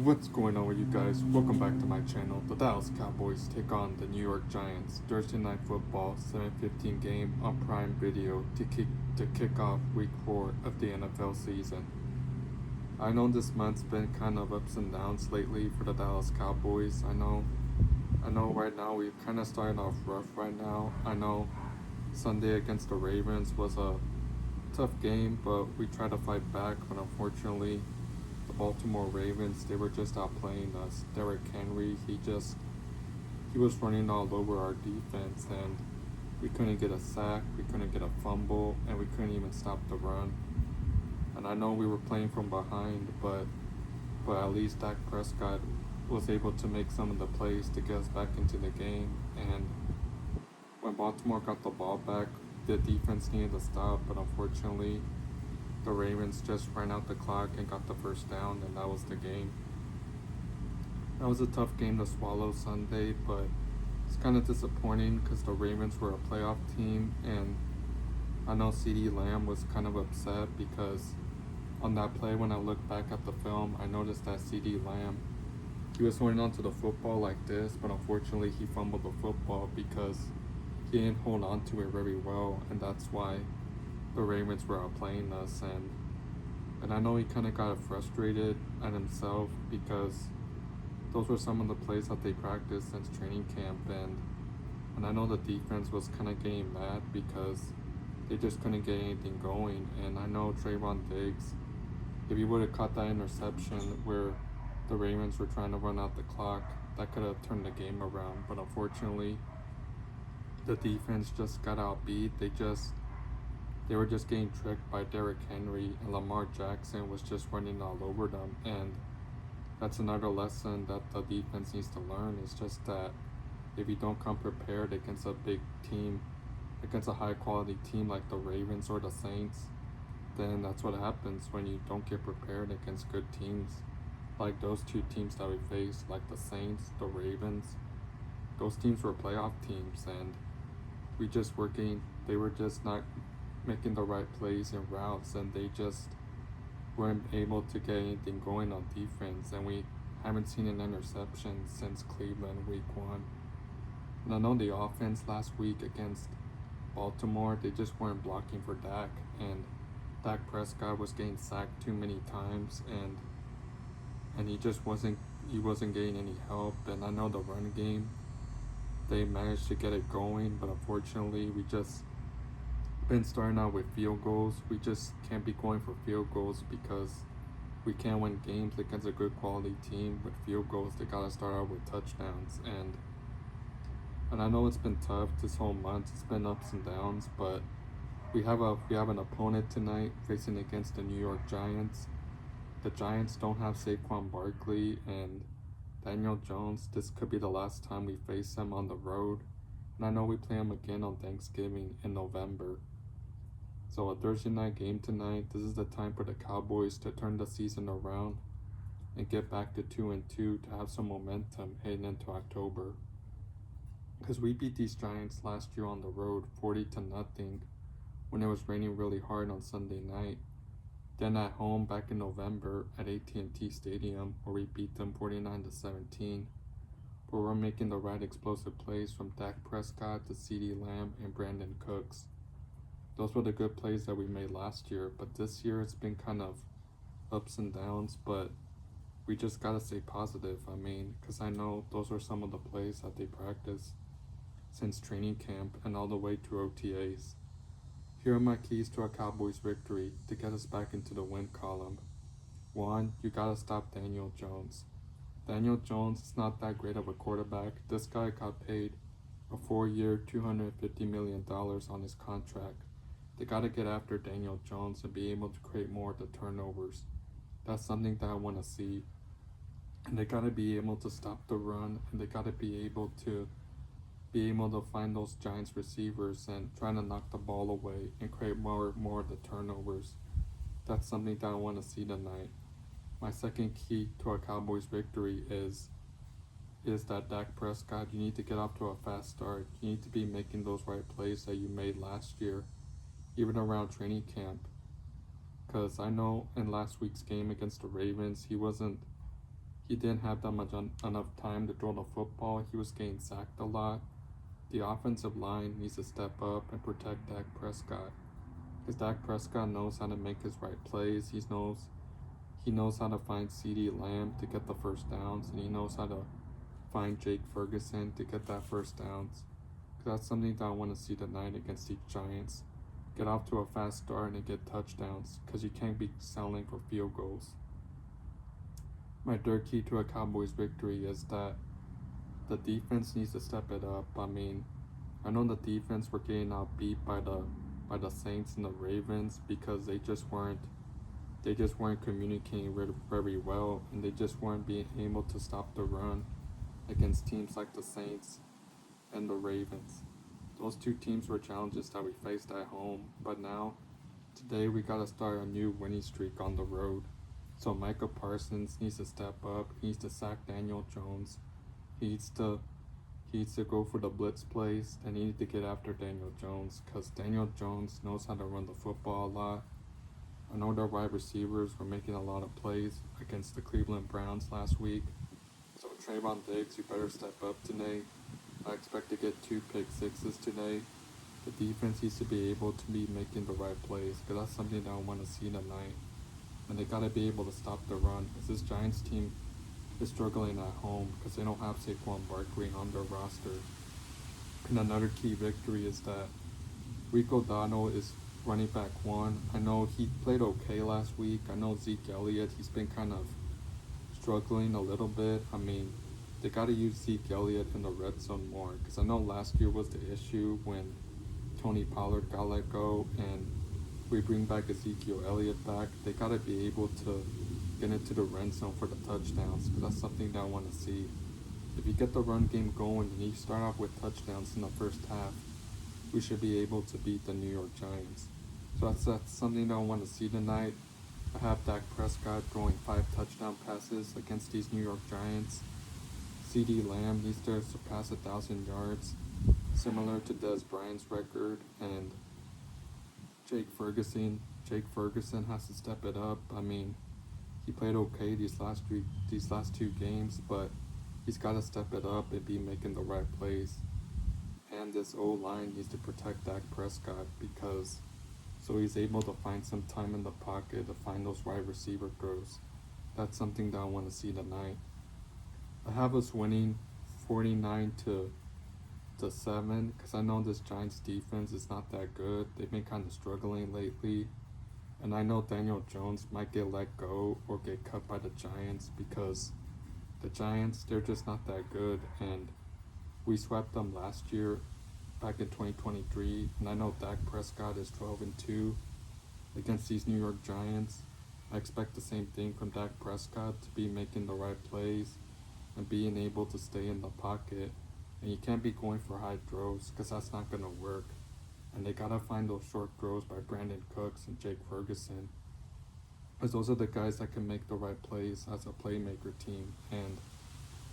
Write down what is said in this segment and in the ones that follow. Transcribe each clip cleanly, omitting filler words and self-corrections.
What's going on with you guys? Welcome back to my channel. The Dallas Cowboys take on the New York Giants. Thursday Night Football, 7:15 game on Prime Video to kick off Week 4 of the NFL season. I know this month's been kind of ups and downs lately for the Dallas Cowboys. I know right now we've kind of started off rough right now. I know Sunday against the Ravens was a tough game, but we tried to fight back, but unfortunately the Baltimore Ravens, they were just outplaying us. Derrick Henry, he was running all over our defense, and we couldn't get a sack, we couldn't get a fumble, and we couldn't even stop the run. And I know we were playing from behind, but at least Dak Prescott was able to make some of the plays to get us back into the game. And when Baltimore got the ball back, the defense needed to stop, but unfortunately the Ravens just ran out the clock and got the first down, and that was the game. That was a tough game to swallow Sunday, but it's kind of disappointing because the Ravens were a playoff team, and I know CeeDee Lamb was kind of upset because on that play, when I look back at the film, I noticed that CeeDee Lamb, he was holding onto the football like this, but unfortunately he fumbled the football because he didn't hold on to it very well, and that's why the Ravens were outplaying us. And I know he kind of got frustrated at himself because those were some of the plays that they practiced since training camp, and I know the defense was kind of getting mad because they just couldn't get anything going. And I know Trayvon Diggs, if he would have caught that interception where the Ravens were trying to run out the clock, that could have turned the game around. But unfortunately, the defense just got outbeat. They were just getting tricked by Derrick Henry, and Lamar Jackson was just running all over them. And that's another lesson that the defense needs to learn. It's just that if you don't come prepared against a big team, against a high quality team like the Ravens or the Saints, then that's what happens when you don't get prepared against good teams. Like those two teams that we faced, like the Saints, the Ravens, those teams were playoff teams, and they were just not making the right plays and routes, and they just weren't able to get anything going on defense. And we haven't seen an interception since Cleveland week 1. And I know the offense last week against Baltimore, they just weren't blocking for Dak, and Dak Prescott was getting sacked too many times, and he wasn't getting any help. And I know the run game, they managed to get it going, but unfortunately we just been starting out with field goals. We just can't be going for field goals because we can't win games against a good quality team with field goals. They gotta start out with touchdowns, and I know it's been tough this whole month. It's been ups and downs, but we have an opponent tonight facing against the New York Giants. The Giants don't have Saquon Barkley and Daniel Jones. This could be the last time we face them on the road, and I know we play them again on Thanksgiving in November. So a Thursday night game tonight. This is the time for the Cowboys to turn the season around and get back to 2-2 to have some momentum heading into October. Because we beat these Giants last year on the road 40-0 when it was raining really hard on Sunday night. Then at home back in November at AT&T Stadium, where we beat them 49-17, where we're making the right explosive plays from Dak Prescott to CeeDee Lamb and Brandon Cooks. Those were the good plays that we made last year, but this year it's been kind of ups and downs, but we just gotta stay positive. Because I know those are some of the plays that they practice since training camp and all the way to OTAs. Here are my keys to a Cowboys victory to get us back into the win column. 1, you gotta stop Daniel Jones. Daniel Jones is not that great of a quarterback. This guy got paid a 4-year, $250 million on his contract. They gotta get after Daniel Jones and be able to create more of the turnovers. That's something that I want to see. And they gotta be able to stop the run, and they gotta be able to find those Giants receivers and trying to knock the ball away and create more of the turnovers. That's something that I want to see tonight. My second key to a Cowboys victory is that Dak Prescott, you need to get off to a fast start. You need to be making those right plays that you made last year, even around training camp. Because I know in last week's game against the Ravens, he he didn't have that much enough time to throw the football. He was getting sacked a lot. The offensive line needs to step up and protect Dak Prescott, because Dak Prescott knows how to make his right plays. He knows how to find CeeDee Lamb to get the first downs, and he knows how to find Jake Ferguson to get that first downs. Because that's something that I want to see tonight against the Giants. Get off to a fast start and get touchdowns, because you can't be settling for field goals. My third key to a Cowboys victory is that the defense needs to step it up. I mean, I know the defense were getting outbeat by the Saints and the Ravens because they just weren't communicating very well, and they just weren't being able to stop the run against teams like the Saints and the Ravens. Those two teams were challenges that we faced at home, but now, today we gotta start a new winning streak on the road. So Micah Parsons needs to step up. He needs to sack Daniel Jones. He needs to go for the blitz plays, and he needs to get after Daniel Jones, because Daniel Jones knows how to run the football a lot. I know their wide receivers were making a lot of plays against the Cleveland Browns last week. So Trayvon Diggs, you better step up today. I expect to get 2 pick sixes today. The defense needs to be able to be making the right plays, because that's something that I want to see tonight. And they gotta be able to stop the run, because this Giants team is struggling at home because they don't have Saquon Barkley on their roster. And another key victory is that Rico Dotto is running back 1. I know he played okay last week. I know Zeke Elliott, he's been kind of struggling a little bit. I mean, they got to use Zeke Elliott in the red zone more, because I know last year was the issue when Tony Pollard got let go and we bring back Ezekiel Elliott back. They got to be able to get into the red zone for the touchdowns, because that's something that I want to see. If you get the run game going and you start off with touchdowns in the first half, we should be able to beat the New York Giants. So that's something that I want to see tonight. I have Dak Prescott throwing 5 touchdown passes against these New York Giants. CeeDee Lamb needs to surpass 1,000 yards, similar to Dez Bryant's record, and Jake Ferguson has to step it up. I mean, he played okay these last 2 games, but he's got to step it up and be making the right plays. And this O-line needs to protect Dak Prescott, because so he's able to find some time in the pocket to find those wide receiver throws. That's something that I want to see tonight. I have us winning 49-7, because I know this Giants defense is not that good. They've been kind of struggling lately. And I know Daniel Jones might get let go or get cut by the Giants, because the Giants, they're just not that good. And we swept them last year, back in 2023. And I know Dak Prescott is 12-2 against these New York Giants. I expect the same thing from Dak Prescott, to be making the right plays and being able to stay in the pocket. And you can't be going for high throws, because that's not going to work. And they got to find those short throws by Brandon Cooks and Jake Ferguson, because those are the guys that can make the right plays as a playmaker team. And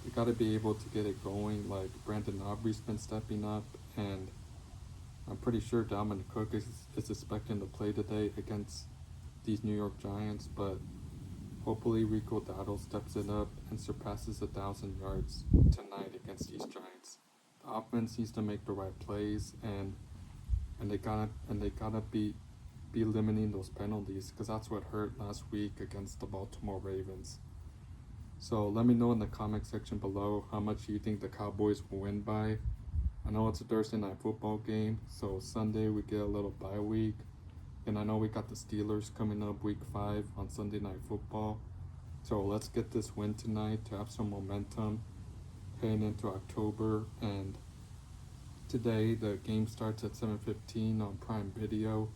they got to be able to get it going. Like Brandon Aubrey's been stepping up, and I'm pretty sure Dalvin Cook is expecting to play today against these New York Giants, but hopefully Rico Dotto steps it up and surpasses 1,000 yards tonight against these Giants. The offense needs to make the right plays, and they gotta be limiting those penalties, because that's what hurt last week against the Baltimore Ravens. So let me know in the comment section below how much you think the Cowboys will win by. I know it's a Thursday night football game, so Sunday we get a little bye week. And I know we got the Steelers coming up week 5 on Sunday Night Football. So let's get this win tonight to have some momentum heading into October. And today the game starts at 7:15 on Prime Video.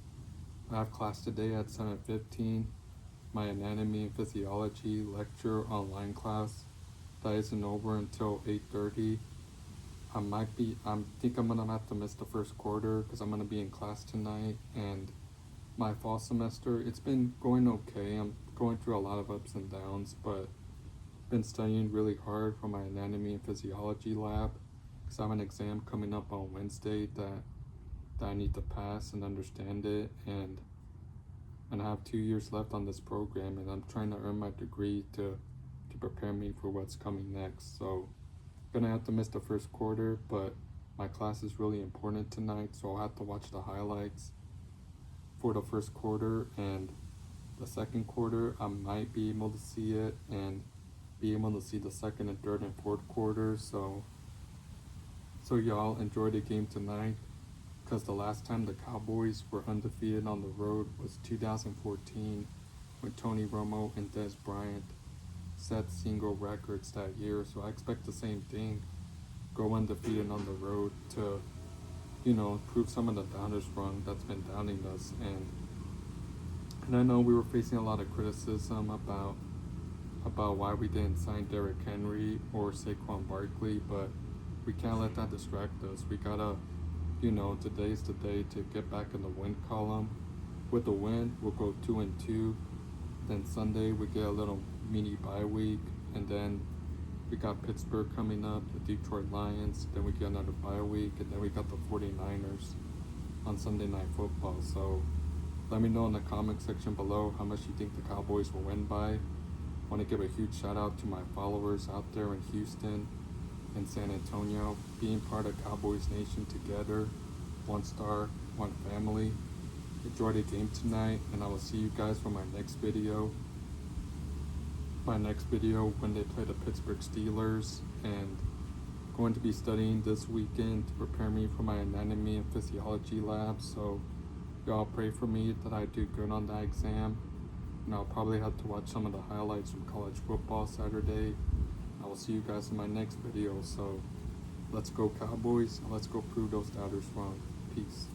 I have class today at 7:15. My anatomy and physiology lecture online class that isn't over until 8:30. I think I'm gonna have to miss the first quarter, because I'm gonna be in class tonight. And my fall semester, it's been going okay. I'm going through a lot of ups and downs, but been studying really hard for my anatomy and physiology lab, because I have an exam coming up on Wednesday that I need to pass and understand it, and I have 2 years left on this program, and I'm trying to earn my degree to to prepare me for what's coming next. So gonna have to miss the first quarter, but my class is really important tonight, so I'll have to watch the highlights for the first quarter, and the second quarter I might be able to see it and be able to see the second and third and fourth quarters. So y'all enjoy the game tonight, because the last time the Cowboys were undefeated on the road was 2014 when Tony Romo and Des Bryant set single records that year. So I expect the same thing, go undefeated on the road to, prove some of the doubters wrong that's been doubting us. And I know we were facing a lot of criticism about why we didn't sign Derrick Henry or Saquon Barkley, but we can't let that distract us. We gotta, today's the day to get back in the win column. With the win, we'll go 2-2. Then Sunday we get a little mini bye week, and then we got Pittsburgh coming up, the Detroit Lions, then we get another bye week, and then we got the 49ers on Sunday Night Football. So let me know in the comment section below how much you think the Cowboys will win by. I want to give a huge shout out to my followers out there in Houston and San Antonio, being part of Cowboys Nation together, one star, one family. Enjoy the game tonight, and I will see you guys for my next video. When they play the Pittsburgh Steelers, and going to be studying this weekend to prepare me for my anatomy and physiology lab. So y'all pray for me that I do good on that exam, and I'll probably have to watch some of the highlights from college football Saturday. I will see you guys in my next video. So let's go Cowboys, and let's go prove those doubters wrong. Peace.